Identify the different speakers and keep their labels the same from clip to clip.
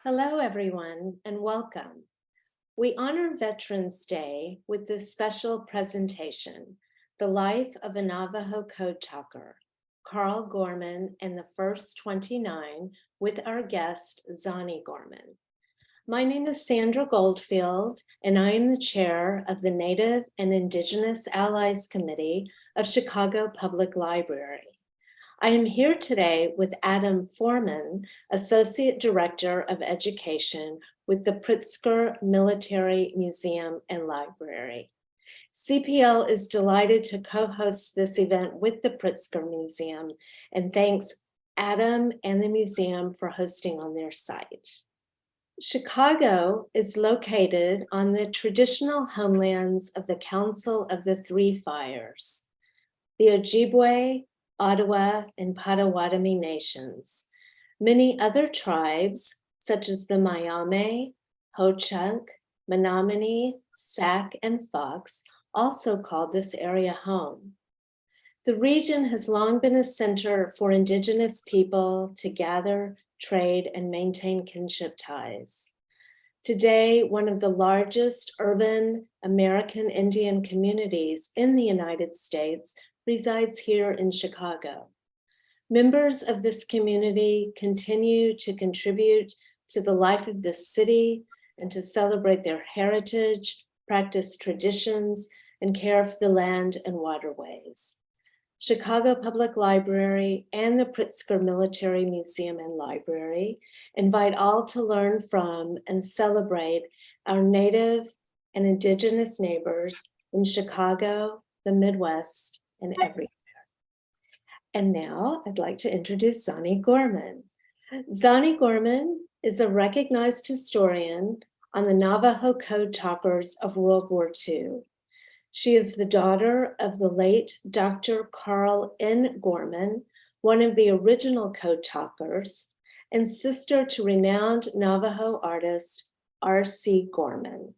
Speaker 1: Hello, everyone, and welcome. We honor Veterans Day with this special presentation, The Life of a Navajo Code Talker, Carl Gorman and the First 29, with our guest, Zonnie Gorman. My name is Sandra Goldfield, and I am the chair of the Native and Indigenous Allies Committee of Chicago Public Library. I am here today with Adam Foreman, Associate Director of Education with the Pritzker Military Museum and Library. CPL is delighted to co-host this event with the Pritzker Museum and thanks Adam and the museum for hosting on their site. Chicago is located on the traditional homelands of the Council of the Three Fires, the Ojibwe, Ottawa, and Potawatomi nations. Many other tribes, such as the Miami, Ho-Chunk, Menominee, Sac, and Fox, also called this area home. The region has long been a center for Indigenous people to gather, trade, and maintain kinship ties. Today, one of the largest urban American Indian communities in the United States resides here in Chicago. Members of this community continue to contribute to the life of this city and to celebrate their heritage, practice traditions, and care for the land and waterways. Chicago Public Library and the Pritzker Military Museum and Library invite all to learn from and celebrate our Native and Indigenous neighbors in Chicago, the Midwest, and everywhere. And now I'd like to introduce Zonnie Gorman. Zonnie Gorman is a recognized historian on the Navajo Code Talkers of World War II. She is the daughter of the late Dr. Carl N. Gorman, one of the original Code Talkers, and sister to renowned Navajo artist R.C. Gorman.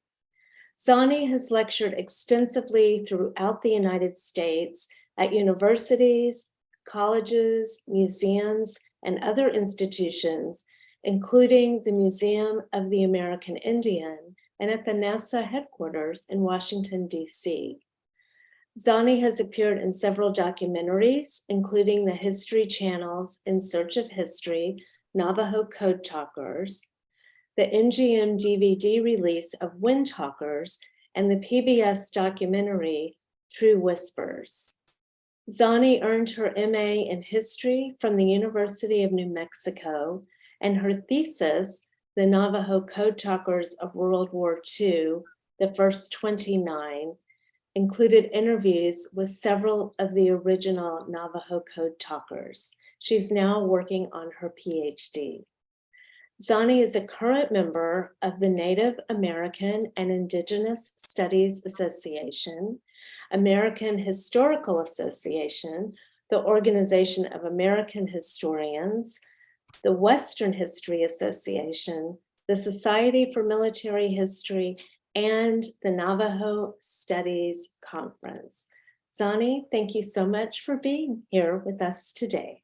Speaker 1: Zonnie has lectured extensively throughout the United States at universities, colleges, museums, and other institutions, including the Museum of the American Indian and at the NASA headquarters in Washington, D.C. Zonnie has appeared in several documentaries, including the History Channel's In Search of History, Navajo Code Talkers, the NGM DVD release of Wind Talkers, and the PBS documentary Through Whispers. Zonnie earned her MA in history from the University of New Mexico, and her thesis, The Navajo Code Talkers of World War II, the First 29, included interviews with several of the original Navajo Code Talkers. She's now working on her PhD. Zonnie is a current member of the Native American and Indigenous Studies Association, American Historical Association, the Organization of American Historians, the Western History Association, the Society for Military History, and the Navajo Studies Conference. Zonnie, thank you so much for being here with us today.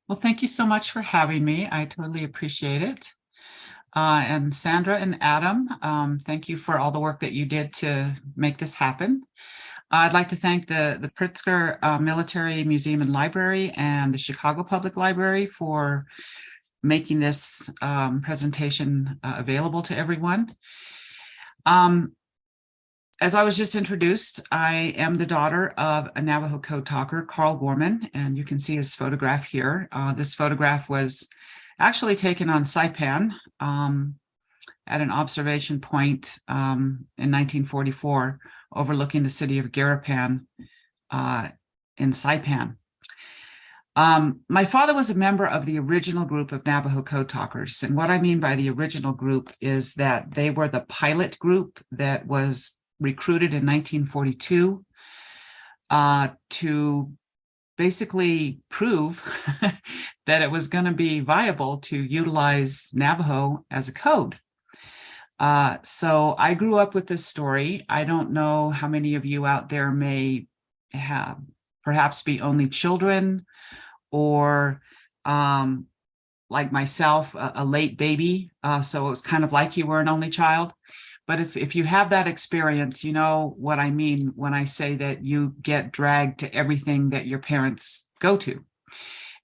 Speaker 2: Well, thank you so much for having me. I totally appreciate it. And Sandra and Adam, thank you for all the work that you did to make this happen. I'd like to thank the Pritzker Military Museum and Library and the Chicago Public Library for making this presentation available to everyone. As I was just introduced, I am the daughter of a Navajo Code Talker, Carl Gorman, and you can see his photograph here. This photograph was actually taken on Saipan at an observation point in 1944, overlooking the city of Garapan in Saipan. My father was a member of the original group of Navajo Code Talkers, and what I mean by the original group is that they were the pilot group that was recruited in 1942 to basically prove that it was going to be viable to utilize Navajo as a code. So I grew up with this story. I don't know how many of you out there may have perhaps be only children or like myself, a late baby. So it was kind of like you were an only child. But if you have that experience, you know what I mean when I say that you get dragged to everything that your parents go to.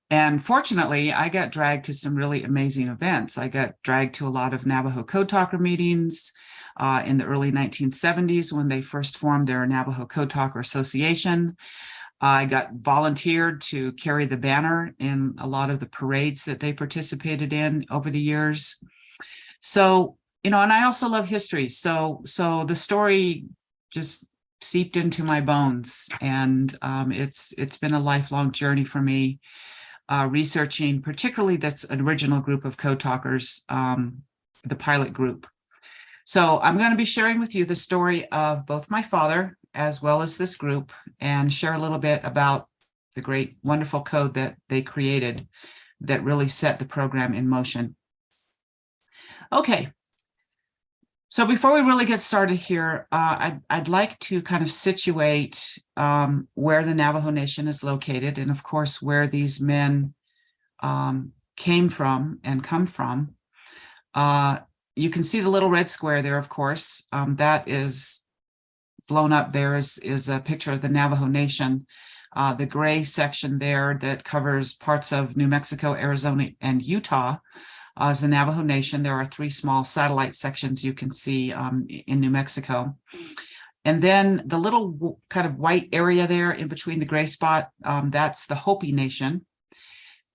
Speaker 2: And fortunately, I got dragged to some really amazing events. I got dragged to a lot of Navajo Code Talker meetings in the early 1970s when they first formed their Navajo Code Talker Association. I got volunteered to carry the banner in a lot of the parades that they participated in over the years. So, and I also love history. So the story just seeped into my bones, and it's been a lifelong journey for me, researching particularly this original group of Code Talkers, the pilot group. So I'm going to be sharing with you the story of both my father as well as this group, and share a little bit about the great, wonderful code that they created that really set the program in motion. Okay. So before we really get started here, I'd like to kind of situate where the Navajo Nation is located, and of course, where these men came from and come from. You can see the little red square there, of course. That is blown up there is a picture of the Navajo Nation. The gray section there that covers parts of New Mexico, Arizona, and Utah is the Navajo Nation. There are 3 small satellite sections you can see in New Mexico. And then the little kind of white area there in between the gray spot, that's the Hopi Nation.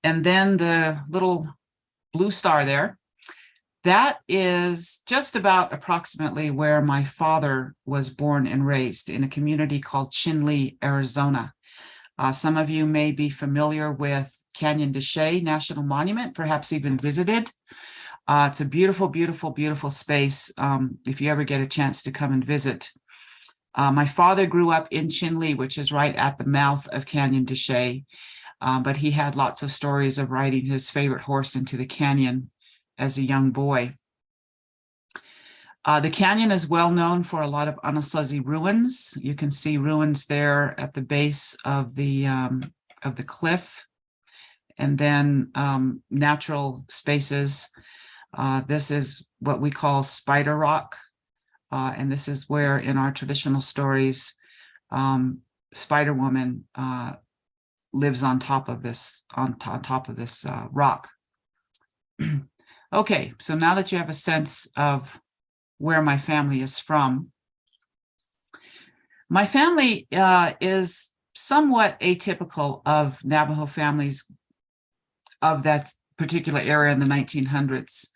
Speaker 2: And then the little blue star there, that is just about approximately where my father was born and raised, in a community called Chinle, Arizona. Some of you may be familiar with Canyon de Chelly National Monument, perhaps even visited. It's a beautiful, beautiful, beautiful space if you ever get a chance to come and visit. My father grew up in Chinle, which is right at the mouth of Canyon de Chelly, but he had lots of stories of riding his favorite horse into the canyon as a young boy. The canyon is well known for a lot of Anasazi ruins. You can see ruins there at the base of the cliff, and then natural spaces. This is what we call Spider Rock, and this is where, in our traditional stories, Spider Woman lives on top of this rock. Okay, so now that you have a sense of where my family is from, my family is somewhat atypical of Navajo families of that particular era in the 1900s.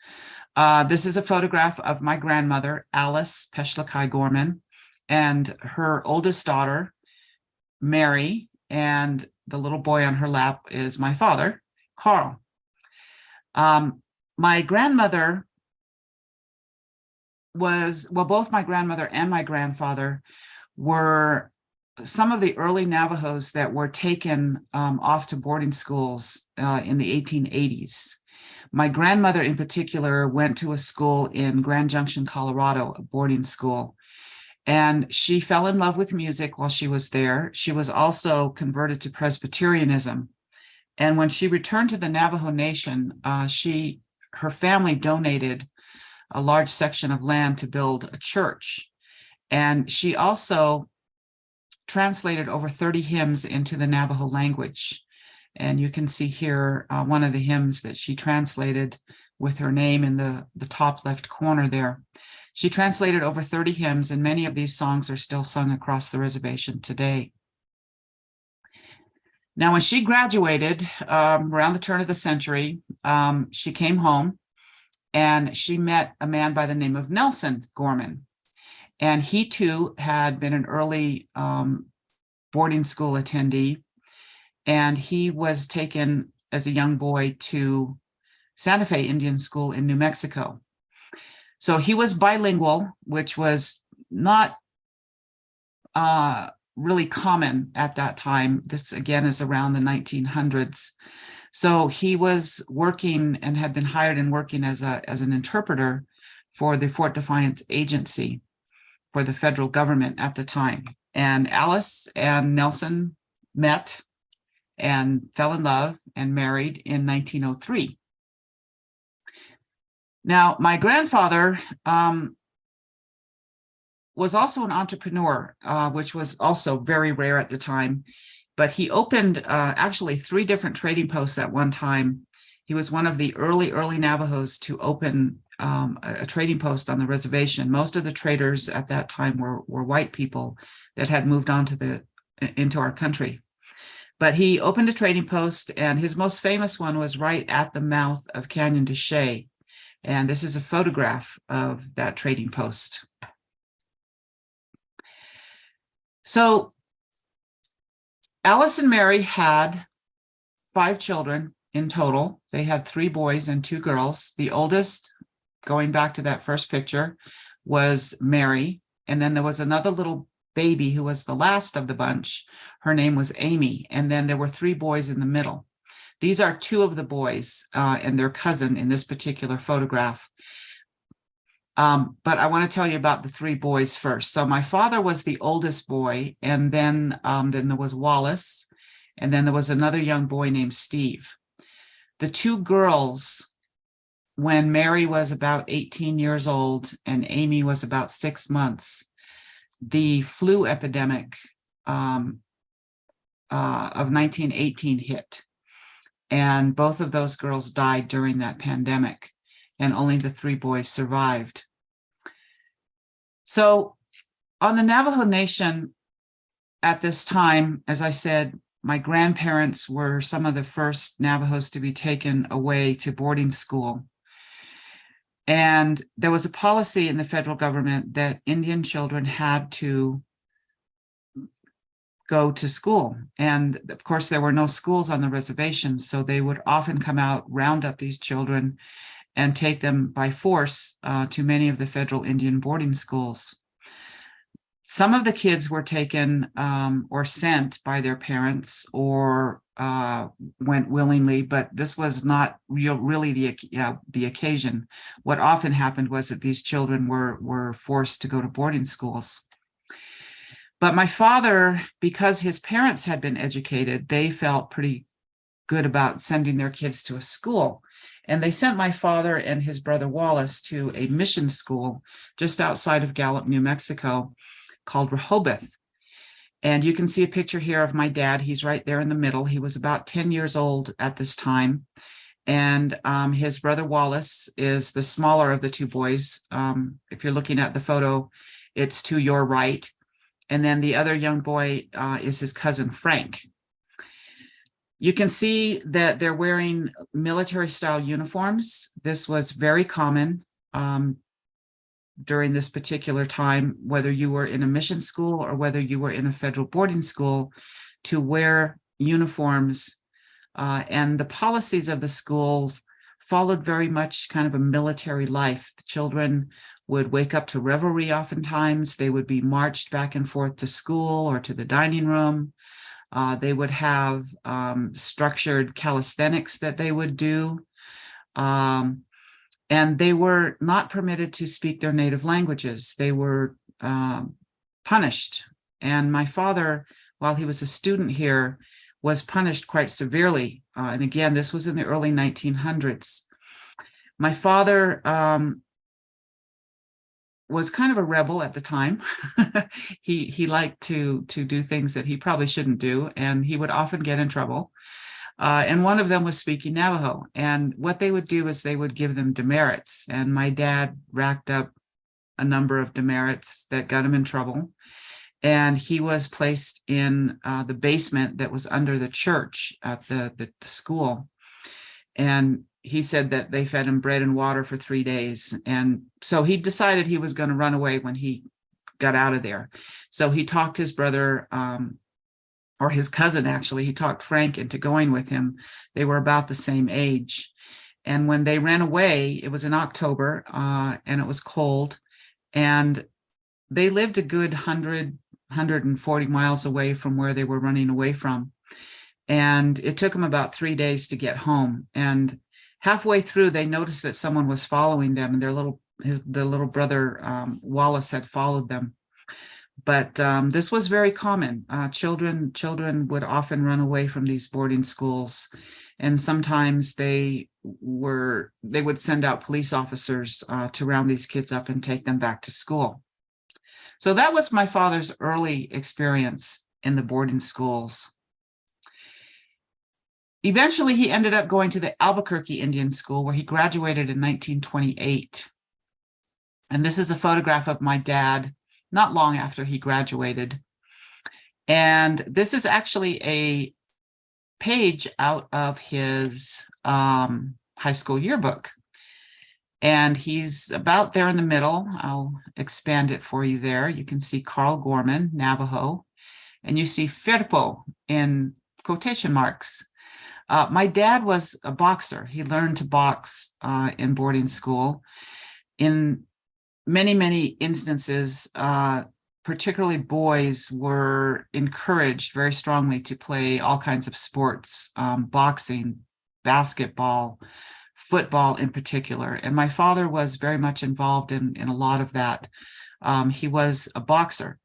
Speaker 2: This is a photograph of my grandmother, Alice Peshlakai Gorman, and her oldest daughter, Mary, and the little boy on her lap is my father, Carl. My grandmother both my grandmother and my grandfather were some of the early Navajos that were taken off to boarding schools in the 1880s. My grandmother in particular went to a school in Grand Junction, Colorado, a boarding school, and she fell in love with music while she was there. She was also converted to Presbyterianism. And when she returned to the Navajo Nation, her family donated a large section of land to build a church. And she also translated over 30 hymns into the Navajo language. And you can see here one of the hymns that she translated with her name in the top left corner there. She translated over 30 hymns, and many of these songs are still sung across the reservation today. Now, when she graduated around the turn of the century, she came home and she met a man by the name of Nelson Gorman. And he too had been an early boarding school attendee. And he was taken as a young boy to Santa Fe Indian School in New Mexico. So he was bilingual, which was not really common at that time. This again is around the 1900s. So he was working and had been hired and working as an interpreter for the Fort Defiance Agency for the federal government at the time. And Alice and Nelson met and fell in love and married in 1903. Now, my grandfather was also an entrepreneur, which was also very rare at the time. But he opened actually 3 different trading posts at one time. He was one of the early Navajos to open a trading post on the reservation. Most of the traders at that time were white people that had moved on to into our country. But he opened a trading post, and his most famous one was right at the mouth of Canyon de Chelly. And this is a photograph of that trading post. So Alice and Mary had 5 children in total. They had 3 boys and 2 girls. The oldest, going back to that first picture, was Mary. And then there was another little baby who was the last of the bunch. Her name was Amy. And then there were 3 boys in the middle. These are 2 of the boys and their cousin in this particular photograph. But I want to tell you about the 3 boys first. So my father was the oldest boy, and then there was Wallace, and then there was another young boy named Steve. The 2 girls, when Mary was about 18 years old and Amy was about 6 months, the flu epidemic of 1918 hit. And both of those girls died during that pandemic, and only the 3 boys survived. So on the Navajo Nation at this time, as I said, my grandparents were some of the first Navajos to be taken away to boarding school. And there was a policy in the federal government that Indian children had to go to school. And of course, there were no schools on the reservation, so they would often come out, round up these children, and take them by force to many of the federal Indian boarding schools. Some of the kids were taken or sent by their parents or went willingly, but this was not really the occasion. What often happened was that these children were forced to go to boarding schools. But my father, because his parents had been educated, they felt pretty good about sending their kids to a school. And they sent my father and his brother Wallace to a mission school just outside of Gallup, New Mexico, called Rehoboth. And you can see a picture here of my dad. He's right there in the middle. He was about 10 years old at this time. And his brother Wallace is the smaller of the 2 boys. If you're looking at the photo, it's to your right. And then the other young boy is his cousin, Frank. You can see that they're wearing military-style uniforms. This was very common during this particular time, whether you were in a mission school or whether you were in a federal boarding school, to wear uniforms. And the policies of the schools followed very much kind of a military life. The children would wake up to revelry oftentimes. They would be marched back and forth to school or to the dining room. They would have structured calisthenics that they would do. And they were not permitted to speak their native languages. They were punished. And my father, while he was a student here, was punished quite severely. And again, this was in the early 1900s. My father was kind of a rebel at the time. He liked to do things that he probably shouldn't do, and he would often get in trouble. And one of them was speaking Navajo. And what they would do is they would give them demerits. And my dad racked up a number of demerits that got him in trouble. And he was placed in the basement that was under the church at the school. And he said that they fed him bread and water for 3 days. And so he decided he was going to run away when he got out of there. So he talked his brother, or his cousin, actually, he talked Frank into going with him. They were about the same age. And when they ran away, it was in October, and it was cold. And they lived a good 140 miles away from where they were running away from. And it took them about 3 days to get home. And halfway through, they noticed that someone was following them, and their little brother Wallace had followed them. But this was very common. Children would often run away from these boarding schools, and sometimes they would send out police officers to round these kids up and take them back to school. So that was my father's early experience in the boarding schools. Eventually, he ended up going to the Albuquerque Indian School, where he graduated in 1928. And this is a photograph of my dad not long after he graduated. And this is actually a page out of his high school yearbook. And he's about there in the middle. I'll expand it for you there. You can see Carl Gorman, Navajo, and you see Firpo in quotation marks. My dad was a boxer. He learned to box in boarding school. In many instances, particularly boys were encouraged very strongly to play all kinds of sports, boxing, basketball, football in particular. And my father was very much involved in a lot of that. He was a boxer.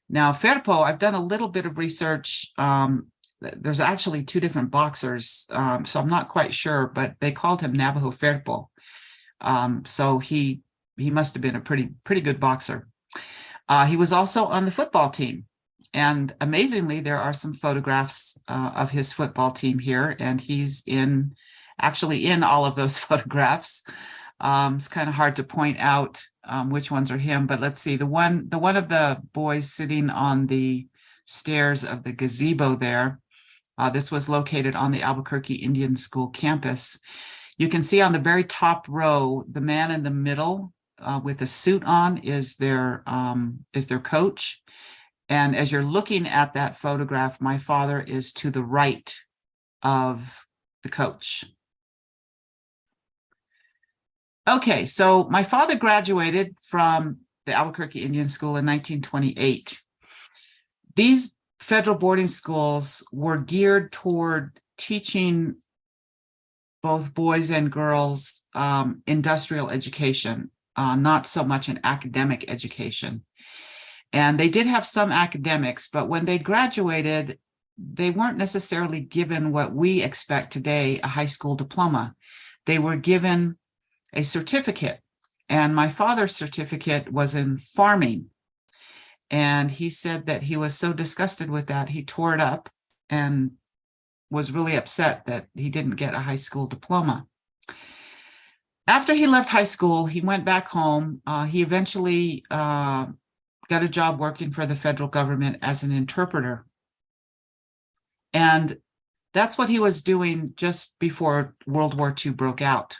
Speaker 2: Now, Firpo, I've done a little bit of research. There's actually two different boxers, so I'm not quite sure, but they called him Navajo Firpo. So he must have been a pretty good boxer. He was also on the football team. And amazingly, there are some photographs of his football team here, and he's actually in all of those photographs. It's kind of hard to point out which ones are him, but let's see. The one of the boys sitting on the stairs of the gazebo there, this was located on the Albuquerque Indian School campus. You can see on the very top row, the man in the middle with a suit on is their coach. And as you're looking at that photograph, my father is to the right of the coach. Okay, so my father graduated from the Albuquerque Indian School in 1928. These federal boarding schools were geared toward teaching both boys and girls industrial education, not so much an academic education. And they did have some academics, but when they graduated, they weren't necessarily given what we expect today, a high school diploma. They were given a certificate, and my father's certificate was in farming. And he said that he was so disgusted with that, he tore it up and was really upset that he didn't get a high school diploma. After he left high school, he went back home. He eventually got a job working for the federal government as an interpreter. And that's what he was doing just before World War II broke out.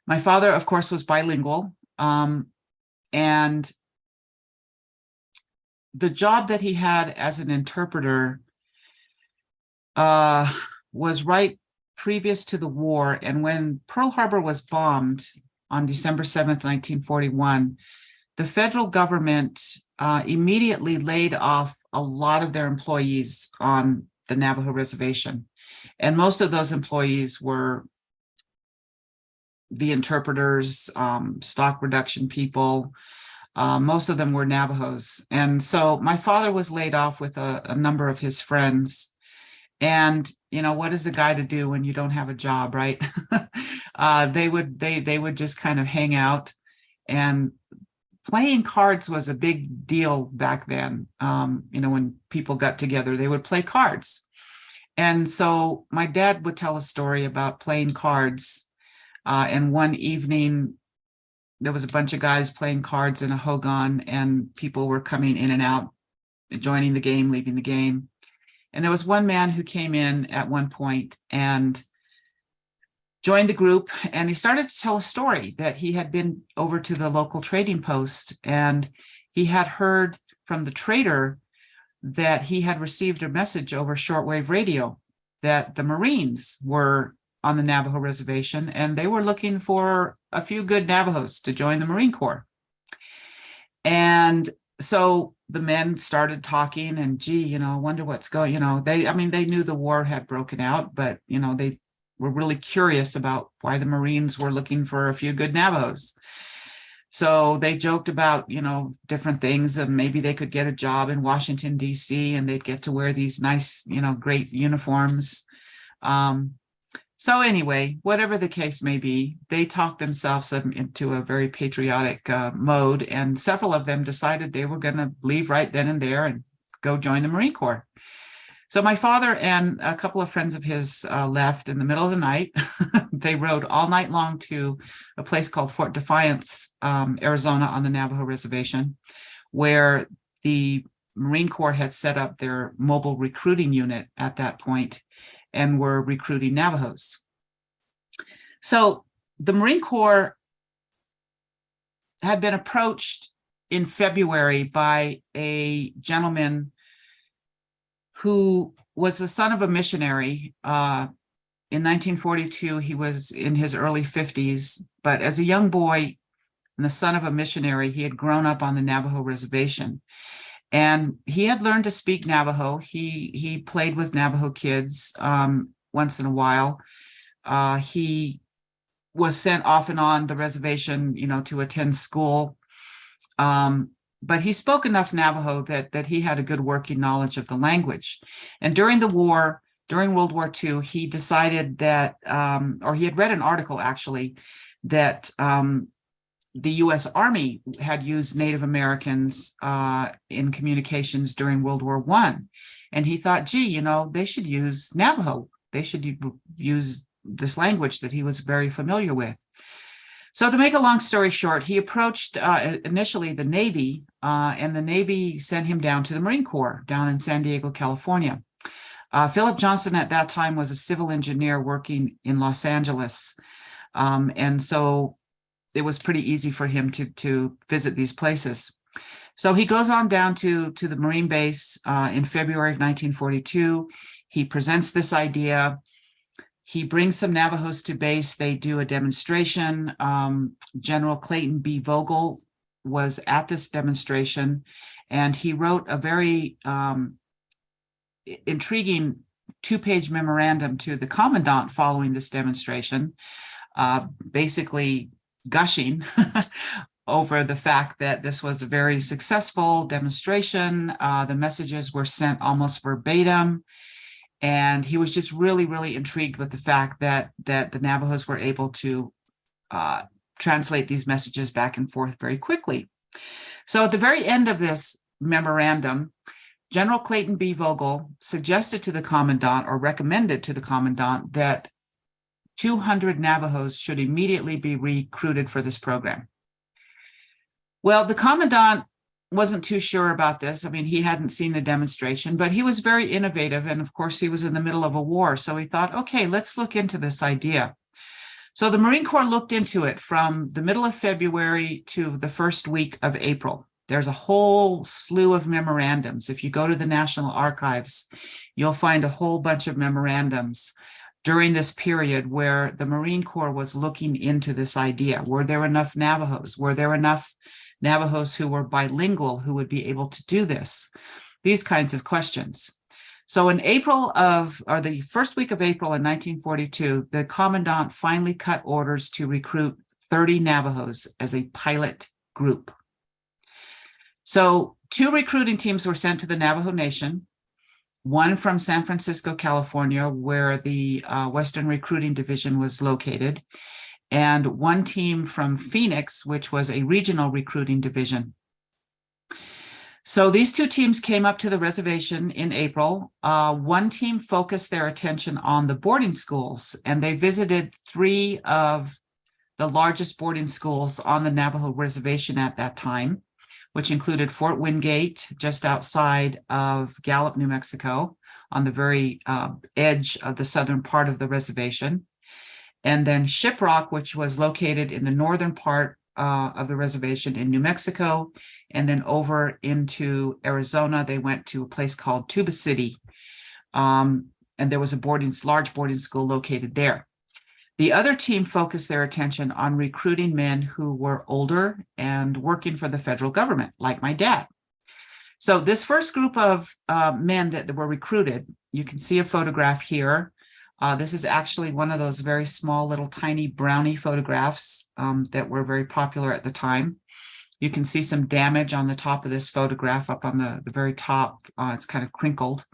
Speaker 2: My father, of course, was bilingual. And the job that he had as an interpreter was right previous to the war. And when Pearl Harbor was bombed on December 7th, 1941, the federal government immediately laid off a lot of their employees on the Navajo reservation. And most of those employees were the interpreters, stock reduction people. Most of them were Navajos. And so my father was laid off with a number of his friends. And, you know, what is a guy to do when you don't have a job, right? They would just kind of hang out, and playing cards was a big deal back then. You know, when people got together, they would play cards. And so my dad would tell a story about playing cards. And one evening, there was a bunch of guys playing cards in a hogan, and people were coming in and out, joining the game, leaving the game. And there was one man who came in at one point and joined the group, and he started to tell a story that he had been over to the local trading post, and he had heard from the trader that he had received a message over shortwave radio that the Marines were on the Navajo reservation, and they were looking for a few good Navajos to join the Marine Corps. And so the men started talking, and gee, you know, I wonder what's going, you know, they knew the war had broken out, but, you know, they were really curious about why the Marines were looking for a few good Navajos. So they joked about, different things, and maybe they could get a job in Washington, D.C., and they'd get to wear these nice, great uniforms. So anyway, whatever the case may be, they talked themselves into a very patriotic mode, and several of them decided they were going to leave right then and there and go join the Marine Corps. So my father and a couple of friends of his left in the middle of the night. They rode all night long to a place called Fort Defiance, Arizona, on the Navajo Reservation, where the Marine Corps had set up their mobile recruiting unit at that point and were recruiting Navajos. So the Marine Corps had been approached in February by a gentleman who was the son of a missionary. In 1942, he was in his early 50s, but as a young boy and the son of a missionary, he had grown up on the Navajo Reservation. And he had learned to speak Navajo. He played with Navajo kids once in a while. He was sent off and on the reservation, to attend school. But he spoke enough Navajo that he had a good working knowledge of the language. And during World War II, he decided that, or he had read an article actually, that the U.S. Army had used Native Americans in communications during World War I. And he thought, gee, they should use Navajo. They should use this language that he was very familiar with. So to make a long story short, he approached initially the Navy, and the Navy sent him down to the Marine Corps down in San Diego, California. Philip Johnson at that time was a civil engineer working in Los Angeles. And so it was pretty easy for him to visit these places. So he goes on down to the Marine base in February of 1942. He presents this idea. He brings some Navajos to base. They do a demonstration. General Clayton B. Vogel was at this demonstration, and he wrote a very intriguing 2-page memorandum to the commandant following this demonstration, basically gushing over the fact that this was a very successful demonstration. The messages were sent almost verbatim. And he was just really, really intrigued with the fact that the Navajos were able to translate these messages back and forth very quickly. So at the very end of this memorandum, General Clayton B. Vogel suggested to the commandant, or recommended to the commandant, that 200 Navajos should immediately be recruited for this program. Well, the commandant wasn't too sure about this. I mean, he hadn't seen the demonstration, but he was very innovative. And of course, he was in the middle of a war. So he thought, okay, let's look into this idea. So the Marine Corps looked into it from the middle of February to the first week of April. There's a whole slew of memorandums. If you go to the National Archives, you'll find a whole bunch of memorandums during this period where the Marine Corps was looking into this idea. Were there enough Navajos? Were there enough Navajos who were bilingual who would be able to do this? These kinds of questions. So in the first week of April in 1942, the commandant finally cut orders to recruit 30 Navajos as a pilot group. So 2 recruiting teams were sent to the Navajo Nation, one from San Francisco, California, where the Western Recruiting Division was located, and one team from Phoenix, which was a regional recruiting division. So these 2 teams came up to the reservation in April. One team focused their attention on the boarding schools, and they visited 3 of the largest boarding schools on the Navajo Reservation at that time, which included Fort Wingate, just outside of Gallup, New Mexico, on the very edge of the southern part of the reservation. And then Shiprock, which was located in the northern part of the reservation in New Mexico. And then over into Arizona, they went to a place called Tuba City. And there was a large boarding school located there. The other team focused their attention on recruiting men who were older and working for the federal government, like my dad. So this first group of men that were recruited, you can see a photograph here. This is actually one of those very small little tiny brownie photographs that were very popular at the time. You can see some damage on the top of this photograph up on the very top. It's kind of crinkled.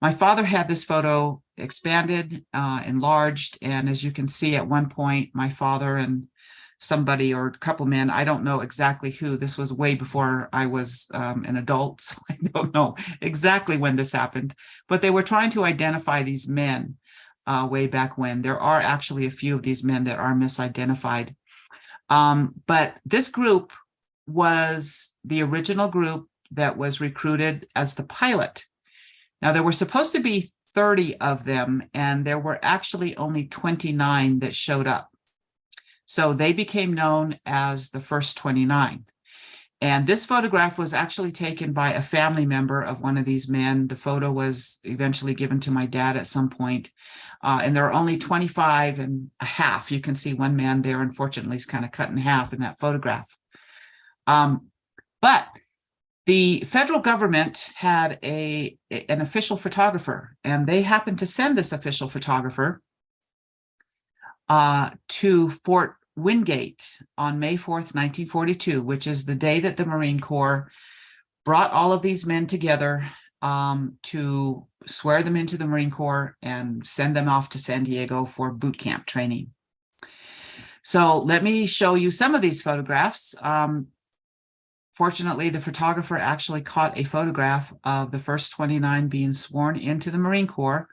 Speaker 2: My father had this photo expanded, enlarged, and as you can see at one point, my father and somebody or a couple men, I don't know exactly who, this was way before I was an adult, so I don't know exactly when this happened, but they were trying to identify these men way back when. There are actually a few of these men that are misidentified. But this group was the original group that was recruited as the pilot. Now, there were supposed to be 30 of them, and there were actually only 29 that showed up. So they became known as the first 29. And this photograph was actually taken by a family member of one of these men. The photo was eventually given to my dad at some point. And there are only 25 and a half. You can see one man there, unfortunately, is kind of cut in half in that photograph. But the federal government had an official photographer, and they happened to send this official photographer to Fort Wingate on May 4th, 1942, which is the day that the Marine Corps brought all of these men together to swear them into the Marine Corps and send them off to San Diego for boot camp training. So let me show you some of these photographs. Fortunately, the photographer actually caught a photograph of the first 29 being sworn into the Marine Corps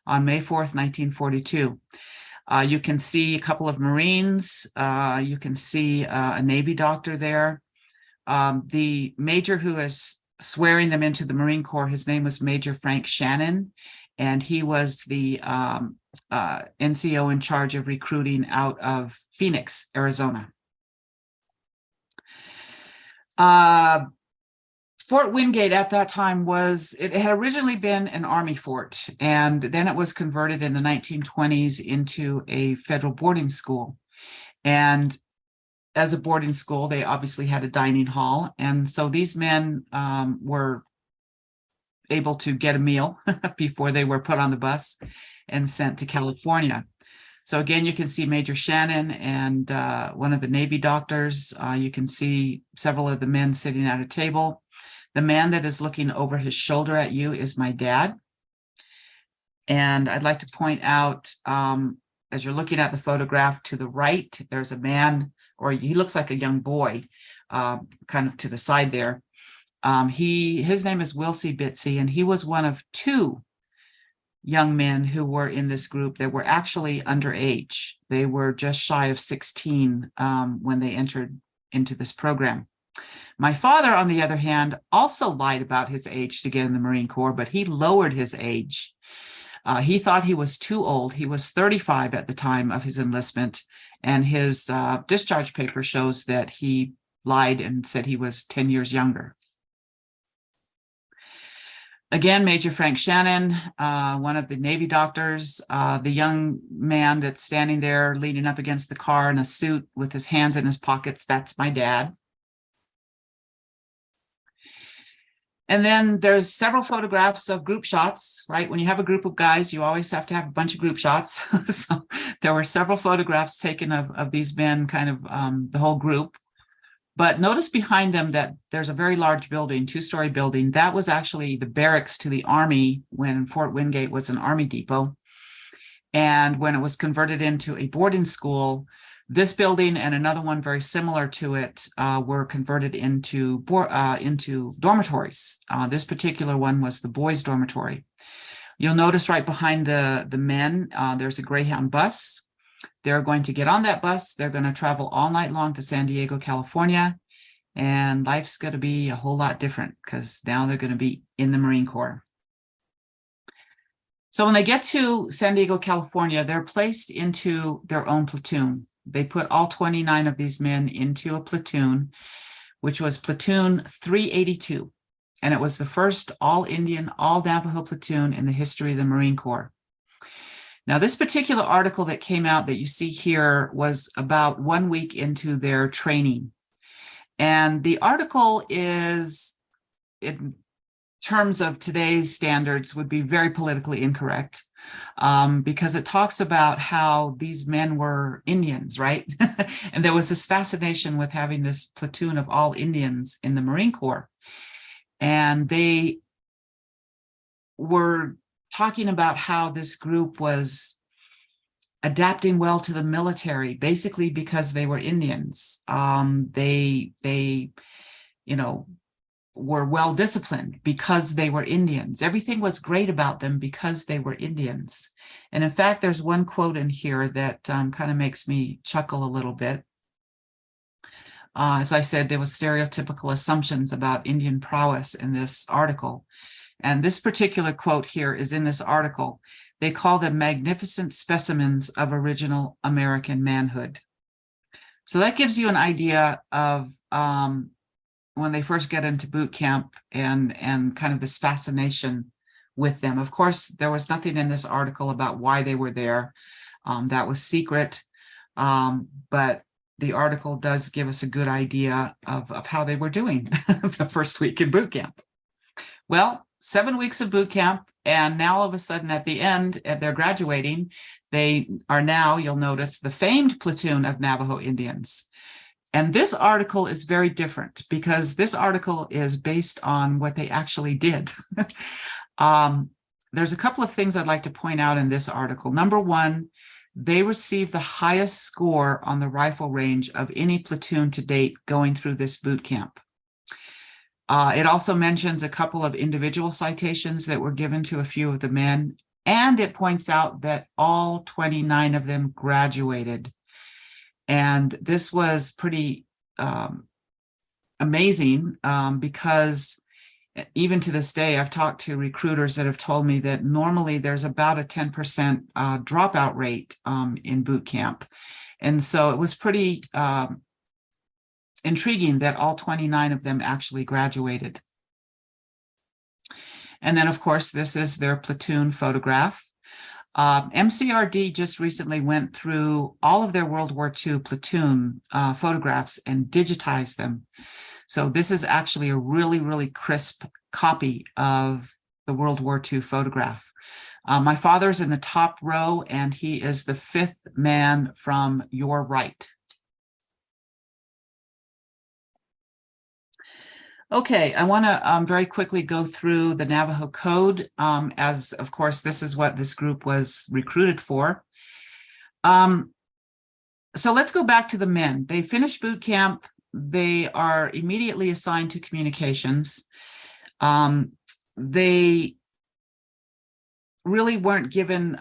Speaker 2: on May 4th, 1942. You can see a couple of Marines. You can see a Navy doctor there. The major who is swearing them into the Marine Corps, his name was Major Frank Shannon, and he was the NCO in charge of recruiting out of Phoenix, Arizona. Fort Wingate at that time it had originally been an Army fort, and then it was converted in the 1920s into a federal boarding school. And as a boarding school, they obviously had a dining hall. And so these men were able to get a meal before they were put on the bus and sent to California. So again, you can see Major Shannon and one of the Navy doctors. You can see several of the men sitting at a table. The man that is looking over his shoulder at you is my dad. And I'd like to point out, as you're looking at the photograph to the right, there's a man, or he looks like a young boy, kind of to the side there. His name is Wilsey Bitsy, and he was one of two young men who were in this group that were actually underage. They were just shy of 16 when they entered into this program. My father, on the other hand, also lied about his age to get in the Marine Corps, but he lowered his age. He thought he was too old. He was 35 at the time of his enlistment, and his discharge paper shows that he lied and said he was 10 years younger. Again, Major Frank Shannon, one of the Navy doctors, the young man that's standing there leaning up against the car in a suit with his hands in his pockets, that's my dad. And then there's several photographs of group shots, right? When you have a group of guys, you always have to have a bunch of group shots. So there were several photographs taken of these men, kind of the whole group. But notice behind them that there's a very large building, two-story building. That was actually the barracks to the Army when Fort Wingate was an Army depot. And when it was converted into a boarding school, this building and another one very similar to it were converted into dormitories. This particular one was the boys' dormitory. You'll notice right behind the men, there's a Greyhound bus. They're going to get on that bus. They're going to travel all night long to San Diego, California. And life's going to be a whole lot different because now they're going to be in the Marine Corps. So when they get to San Diego, California, they're placed into their own platoon. They put all 29 of these men into a platoon, which was platoon 382. And it was the first all-Indian, all-Navajo platoon in the history of the Marine Corps. Now, this particular article that came out that you see here was about 1 week into their training. And the article is, in terms of today's standards, would be very politically incorrect. because it talks about how these men were Indians, right? And there was this fascination with having this platoon of all Indians in the Marine Corps. And they were talking about how this group was adapting well to the military, basically because they were Indians. They were well disciplined because they were Indians. Everything was great about them because they were Indians. And in fact, there's one quote in here that kind of makes me chuckle a little bit. As I said, there was stereotypical assumptions about Indian prowess in this article. And this particular quote here is in this article. They call them magnificent specimens of original American manhood. So that gives you an idea of when they first get into boot camp and kind of this fascination with them. Of course, there was nothing in this article about why they were there. That was secret, but the article does give us a good idea of how they were doing the first week in boot camp. Well, 7 weeks of boot camp, and now all of a sudden at the end, they're graduating. They are now, you'll notice, the famed platoon of Navajo Indians. And this article is very different because this article is based on what they actually did. There's a couple of things I'd like to point out in this article. Number one, they received the highest score on the rifle range of any platoon to date going through this boot camp. It also mentions a couple of individual citations that were given to a few of the men, and it points out that all 29 of them graduated. And this was pretty amazing because even to this day, I've talked to recruiters that have told me that normally there's about a 10% dropout rate in boot camp. And so it was pretty intriguing that all 29 of them actually graduated. And then, of course, this is their platoon photograph. MCRD just recently went through all of their World War II platoon photographs and digitized them. So this is actually a really, really crisp copy of the World War II photograph. My father's in the top row, and he is the 5th man from your right. Okay, I want to very quickly go through the Navajo Code, as of course this is what this group was recruited for. So let's go back to the men. They finish boot camp. They are immediately assigned to communications. They really weren't given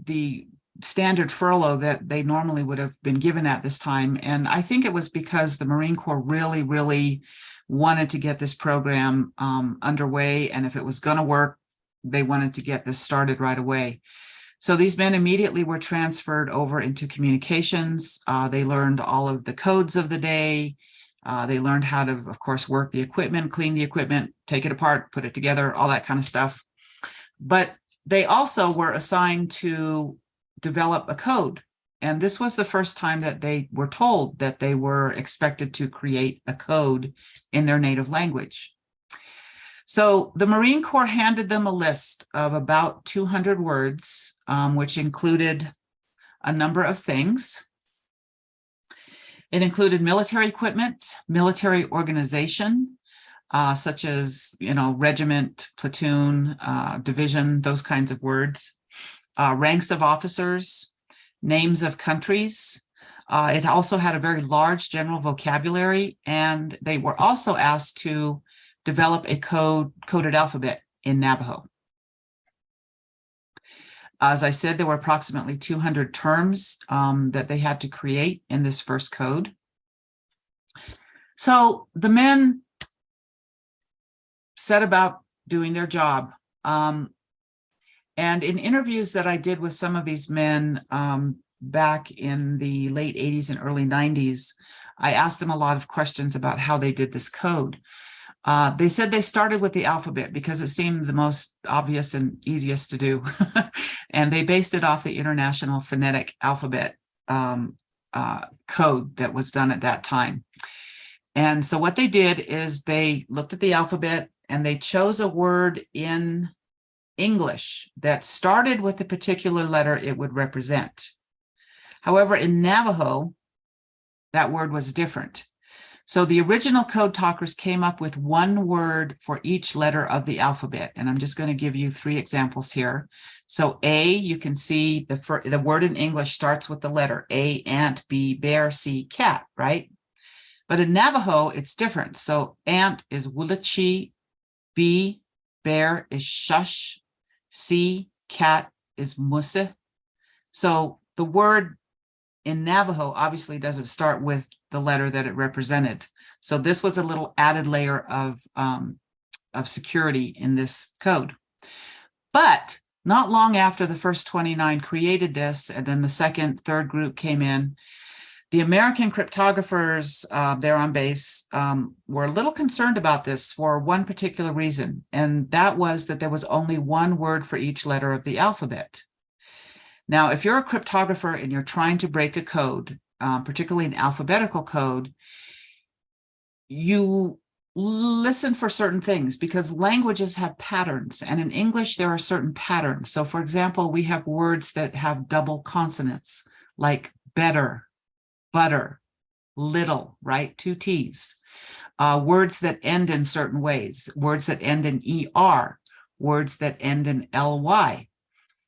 Speaker 2: the standard furlough that they normally would have been given at this time. And I think it was because the Marine Corps really, really wanted to get this program underway. And if it was going to work, they wanted to get this started right away. So these men immediately were transferred over into communications. They learned all of the codes of the day. They learned how to, of course, work the equipment, clean the equipment, take it apart, put it together, all that kind of stuff. But they also were assigned to develop a code. And this was the first time that they were told that they were expected to create a code in their native language. So the Marine Corps handed them a list of about 200 words, which included a number of things. It included military equipment, military organization, such as, regiment, platoon, division, those kinds of words, ranks of officers, names of countries. It also had a very large general vocabulary, and they were also asked to develop a coded alphabet in Navajo. As I said, there were approximately 200 terms that they had to create in this first code. So the men set about doing their job. And in interviews that I did with some of these men back in the late 80s and early 90s, I asked them a lot of questions about how they did this code. They said they started with the alphabet because it seemed the most obvious and easiest to do. And they based it off the International Phonetic Alphabet code that was done at that time. And so what they did is they looked at the alphabet and they chose a word in English that started with the particular letter it would represent. However, in Navajo, that word was different. So the original code talkers came up with one word for each letter of the alphabet. And I'm just going to give you 3 examples here. So A, you can see the word in English starts with the letter A, ant, B, bear, C, cat, right? But in Navajo, it's different. So ant is Wulachi, B, bear is Shush, C, cat is Musse. So the word in Navajo obviously doesn't start with the letter that it represented. So this was a little added layer of security in this code. But not long after the first 29 created this, and then the second, third group came in, the American cryptographers there on base were a little concerned about this for one particular reason, and that was that there was only one word for each letter of the alphabet. Now, if you're a cryptographer and you're trying to break a code, particularly an alphabetical code, you listen for certain things because languages have patterns, and in English there are certain patterns. So for example, we have words that have double consonants like better, butter, little, right? 2 T's. Words that end in certain ways, words that end in ER, words that end in LY.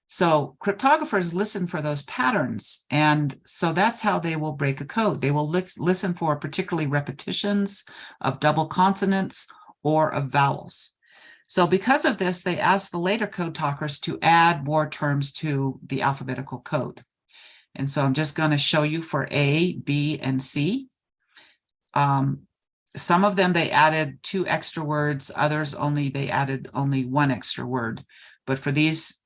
Speaker 2: So cryptographers listen for those patterns, and so that's how they will break a code. They will listen for particularly repetitions of double consonants or of vowels. So because of this, they asked the later code talkers to add more terms to the alphabetical code. And so I'm just going to show you for A, B, and C. Some of them they added 2 extra words, others they added only 1 extra word. But for these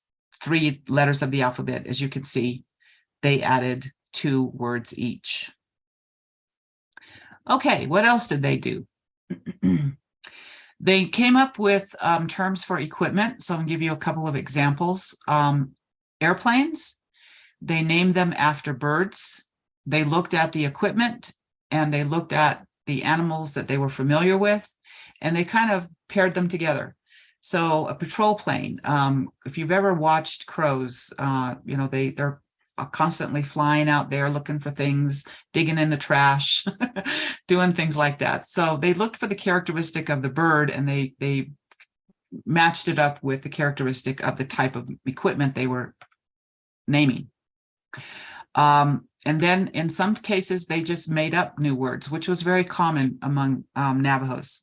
Speaker 2: 3 letters of the alphabet, as you can see, they added 2 words each. Okay, what else did they do? They came up with terms for equipment. So I'll give you a couple of examples. Airplanes, they named them after birds. They looked at the equipment and they looked at the animals that they were familiar with, and they kind of paired them together. So a patrol plane, if you've ever watched crows, they're constantly flying out there looking for things, digging in the trash, doing things like that. So they looked for the characteristic of the bird, and they matched it up with the characteristic of the type of equipment they were naming. And then in some cases, they just made up new words, which was very common among Navajos.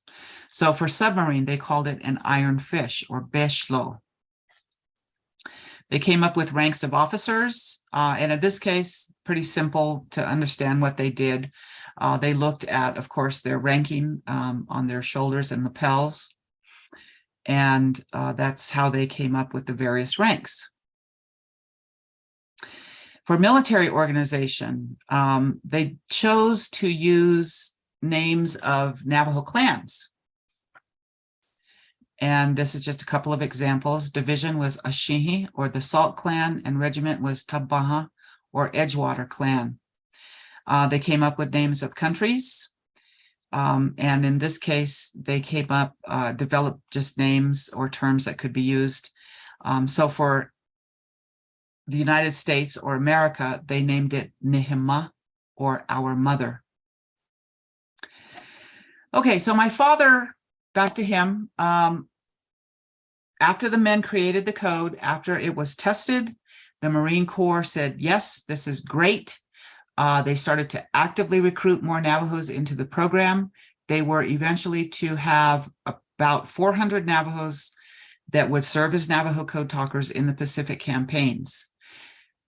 Speaker 2: So for submarine, they called it an iron fish, or beshlo. They came up with ranks of officers. And in this case, pretty simple to understand what they did. They looked at, of course, their ranking on their shoulders and lapels. And that's how they came up with the various ranks. For military organization, they chose to use names of Navajo clans. And this is just a couple of examples. Division was Ashihi, or the Salt Clan, and regiment was Tabaha, or Edgewater Clan. They came up with names of countries. And in this case, they came up, developed just names or terms that could be used. So for the United States or America, they named it Nihima, or our mother. Okay, so my father, back to him, after the men created the code, after it was tested, the Marine Corps said, yes, this is great. They started to actively recruit more Navajos into the program. They were eventually to have about 400 Navajos that would serve as Navajo Code Talkers in the Pacific campaigns.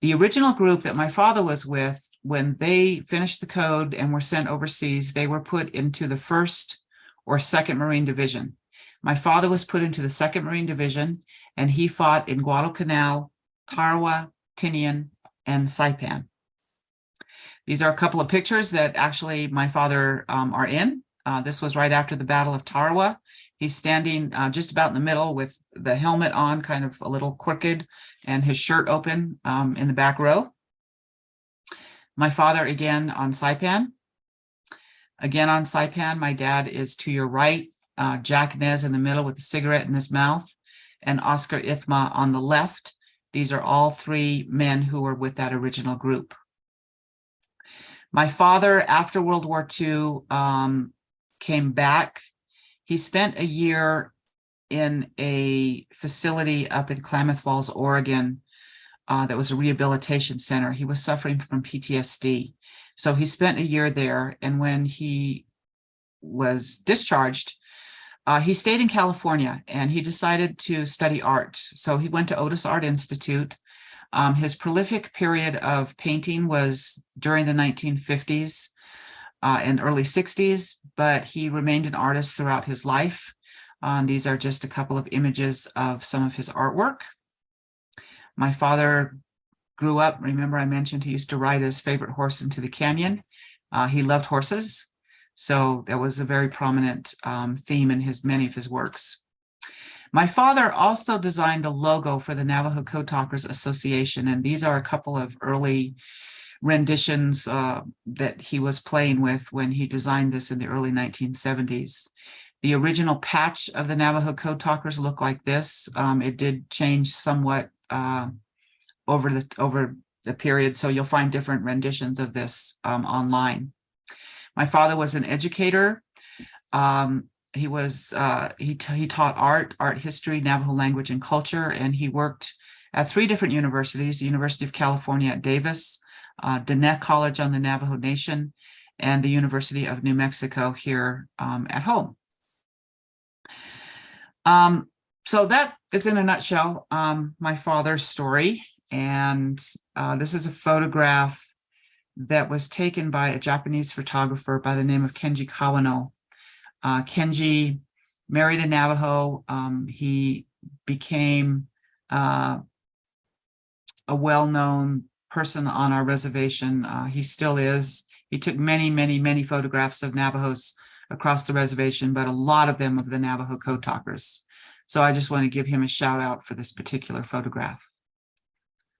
Speaker 2: The original group that my father was with, when they finished the code and were sent overseas, they were put into the 1st or 2nd Marine Division. My father was put into the 2nd Marine Division, and he fought in Guadalcanal, Tarawa, Tinian, and Saipan. These are a couple of pictures that actually my father are in. This was right after the Battle of Tarawa. He's standing just about in the middle with the helmet on, kind of a little crooked, and his shirt open in the back row. My father again on Saipan. Again on Saipan, my dad is to your right, Jack Nez in the middle with a cigarette in his mouth. and Oscar Ithma on the left. These are all three men who were with that original group. My father, after World War II, came back. He spent a year in a facility up in Klamath Falls, Oregon, that was a rehabilitation center. He was suffering from PTSD. So he spent a year there. And when he was discharged, he stayed in California and he decided to study art. So he went to Otis Art Institute. His prolific period of painting was during the 1950s and early 60s, but he remained an artist throughout his life. These are just a couple of images of some of his artwork. My father grew up, remember I mentioned he used to ride his favorite horse into the canyon. He loved horses, so that was a very prominent theme in many of his works. My father also designed the logo for the Navajo Code Talkers Association, and these are a couple of early renditions that he was playing with when he designed this in the early 1970s. The original patch of the Navajo Code Talkers looked like this. It did change somewhat over the period, so you'll find different renditions of this online. My father was an educator. He taught art history, Navajo language and culture, and he worked at three different universities: the University of California at Davis, Diné College on the Navajo Nation, and the University of New Mexico here at home. So that is in a nutshell my father's story. And this is a photograph that was taken by a Japanese photographer by the name of Kenji Kawano. Kenji married a Navajo. He became a well-known person on our reservation. He still is. He took many, many, many photographs of Navajos across the reservation, but a lot of them of the Navajo Code Talkers. So I just want to give him a shout out for this particular photograph.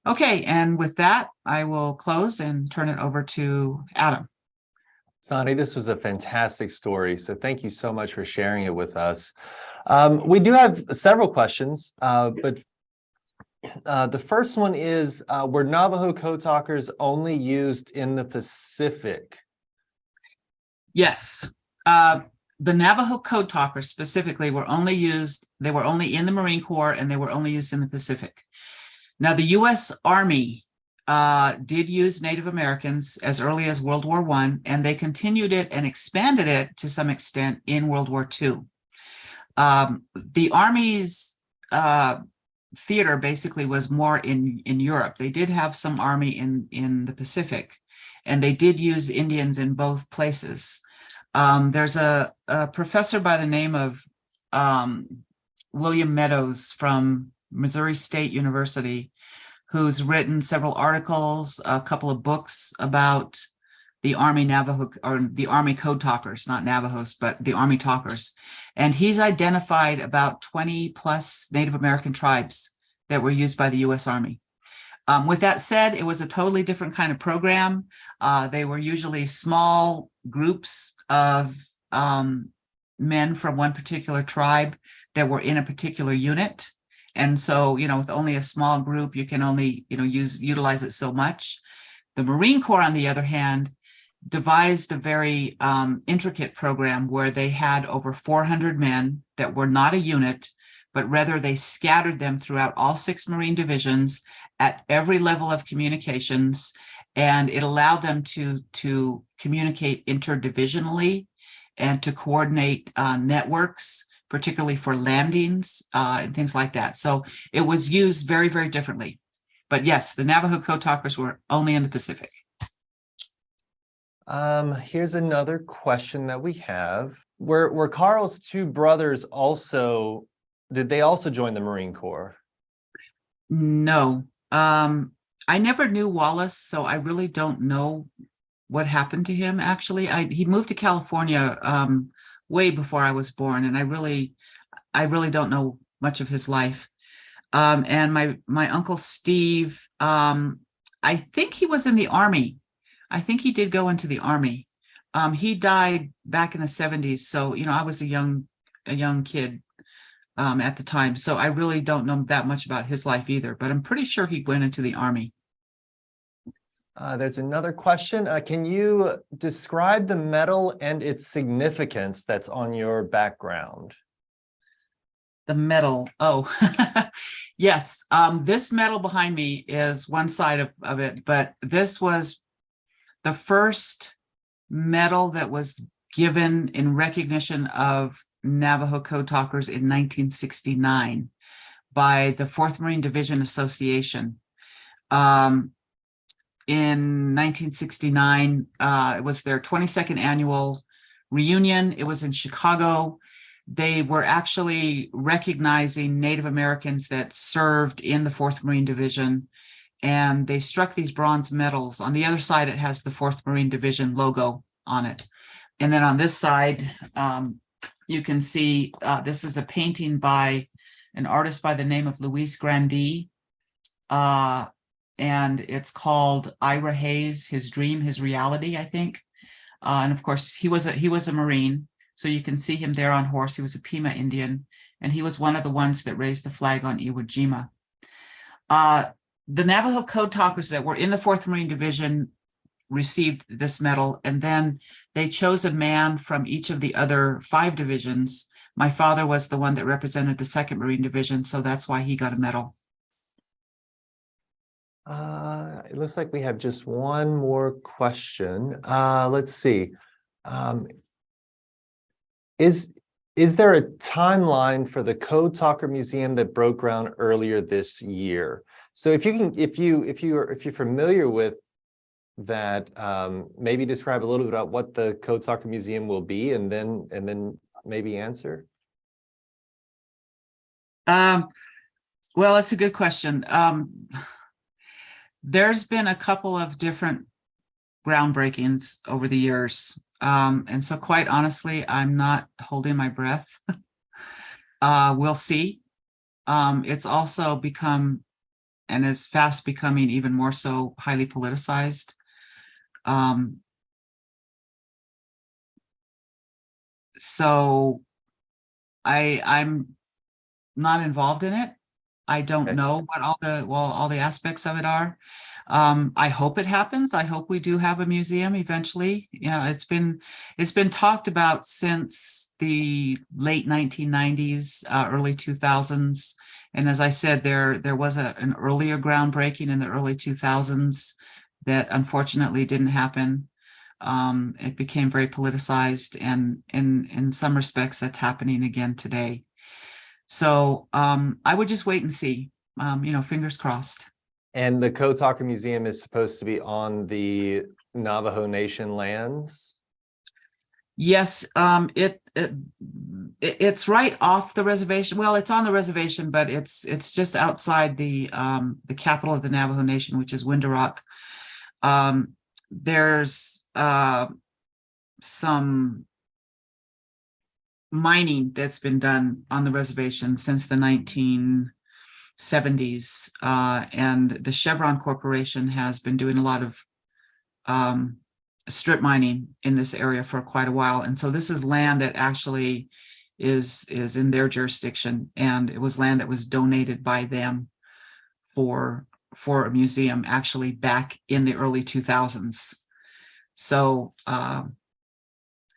Speaker 2: Okay, and with that, I will close and turn it over to Adam.
Speaker 3: Zonnie, this was a fantastic story. So thank you so much for sharing it with us. We do have several questions, but the first one is, were Navajo Code Talkers only used in the Pacific?
Speaker 2: Yes. The Navajo Code Talkers specifically were only used, they were only in the Marine Corps, and they were only used in the Pacific. Now, the U.S. Army did use Native Americans as early as World War I, and they continued it and expanded it to some extent in World War II. The Army's theater basically was more in Europe. They did have some Army in the Pacific, and they did use Indians in both places. There's a professor by the name of William Meadows from Missouri State University, who's written several articles, a couple of books about the Army Navajo, or the Army Code Talkers, not Navajos, but the Army Talkers. And he's identified about 20 plus Native American tribes that were used by the U.S. Army. With that said, it was a totally different kind of program. They were usually small groups of men from one particular tribe that were in a particular unit. And so, with only a small group, you can only, utilize it so much. The Marine Corps, on the other hand, devised a very intricate program where they had over 400 men that were not a unit, but rather they scattered them throughout all 6 Marine divisions at every level of communications, and it allowed them to communicate interdivisionally and to coordinate networks, particularly for landings and things like that. So it was used very, very differently. But yes, the Navajo Code Talkers were only in the Pacific.
Speaker 3: Here's another question that we have. Were Carl's 2 brothers also, did they also join the Marine Corps?
Speaker 2: No. I never knew Wallace, so I really don't know what happened to him, actually. He moved to California way before I was born, and I really don't know much of his life. And my uncle Steve, I think he was in the Army. I think he did go into the Army. He died back in the 70s, so I was a young kid at the time. So I really don't know that much about his life either, but I'm pretty sure he went into the Army.
Speaker 3: There's another question. Can you describe the medal and its significance that's on your background?
Speaker 2: The medal. Oh, yes. This medal behind me is one side of it, but this was the first medal that was given in recognition of Navajo Code Talkers in 1969 by the 4th Marine Division Association. In 1969, it was their 22nd annual reunion. It was in Chicago. They were actually recognizing Native Americans that served in the 4th Marine Division, and they struck these bronze medals. On the other side, it has the 4th Marine Division logo on it. And then on this side, you can see this is a painting by an artist by the name of Luis Grandee. And it's called Ira Hayes, His Dream, His Reality, I think. And of course, he was a Marine, so you can see him there on horse. He was a Pima Indian, and he was one of the ones that raised the flag on Iwo Jima. The Navajo Code Talkers that were in the 4th Marine Division received this medal, and then they chose a man from each of the other 5 divisions. My father was the one that represented the 2nd Marine Division, so that's why he got a medal.
Speaker 3: It looks like we have just one more question. Let's see. Is there a timeline for the Code Talker Museum that broke ground earlier this year? So if you're familiar with that, maybe describe a little bit about what the Code Talker Museum will be, and then maybe answer.
Speaker 2: Well, that's a good question. There's been a couple of different groundbreakings over the years. And so quite honestly, I'm not holding my breath. We'll see. It's also become, and is fast becoming even more so, highly politicized. So I'm not involved in it. I don't know what all the aspects of it are. I hope it happens. I hope we do have a museum eventually. Yeah, it's been talked about since the late 1990s, early 2000s. And as I said, there was an earlier groundbreaking in the early 2000s that unfortunately didn't happen. It became very politicized, and in some respects that's happening again today. So I would just wait and see, fingers crossed.
Speaker 3: And the Code Talker Museum is supposed to be on the Navajo Nation lands?
Speaker 2: Yes, it's right off the reservation. Well, it's on the reservation, but it's just outside the capital of the Navajo Nation, which is Window-Rock. There's some mining that's been done on the reservation since the 1970s, and the Chevron Corporation has been doing a lot of strip mining in this area for quite a while. And so this is land that actually is in their jurisdiction, and it was land that was donated by them for a museum actually back in the early 2000s. So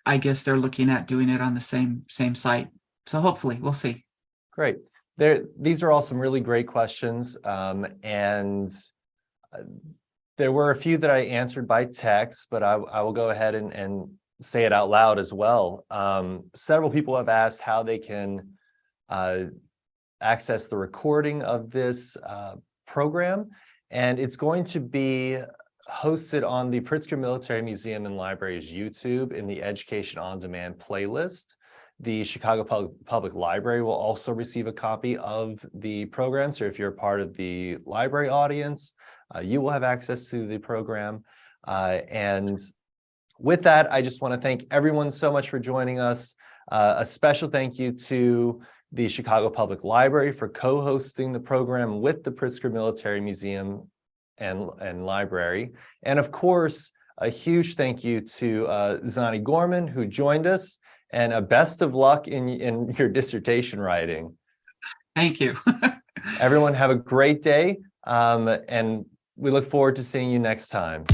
Speaker 2: I guess they're looking at doing it on the same site. So hopefully we'll see.
Speaker 3: Great. These are all some really great questions. And there were a few that I answered by text, but I will go ahead and say it out loud as well. Several people have asked how they can access the recording of this program, and it's going to be hosted on the Pritzker Military Museum and Library's YouTube in the Education On Demand playlist. The Chicago Public Library will also receive a copy of the program. So if you're a part of the library audience, you will have access to the program. And with that, I just want to thank everyone so much for joining us. A special thank you to the Chicago Public Library for co-hosting the program with the Pritzker Military Museum and Library. And of course, a huge thank you to Zonnie Gorman, who joined us, and a best of luck in your dissertation writing.
Speaker 2: Thank you.
Speaker 3: Everyone have a great day, and we look forward to seeing you next time.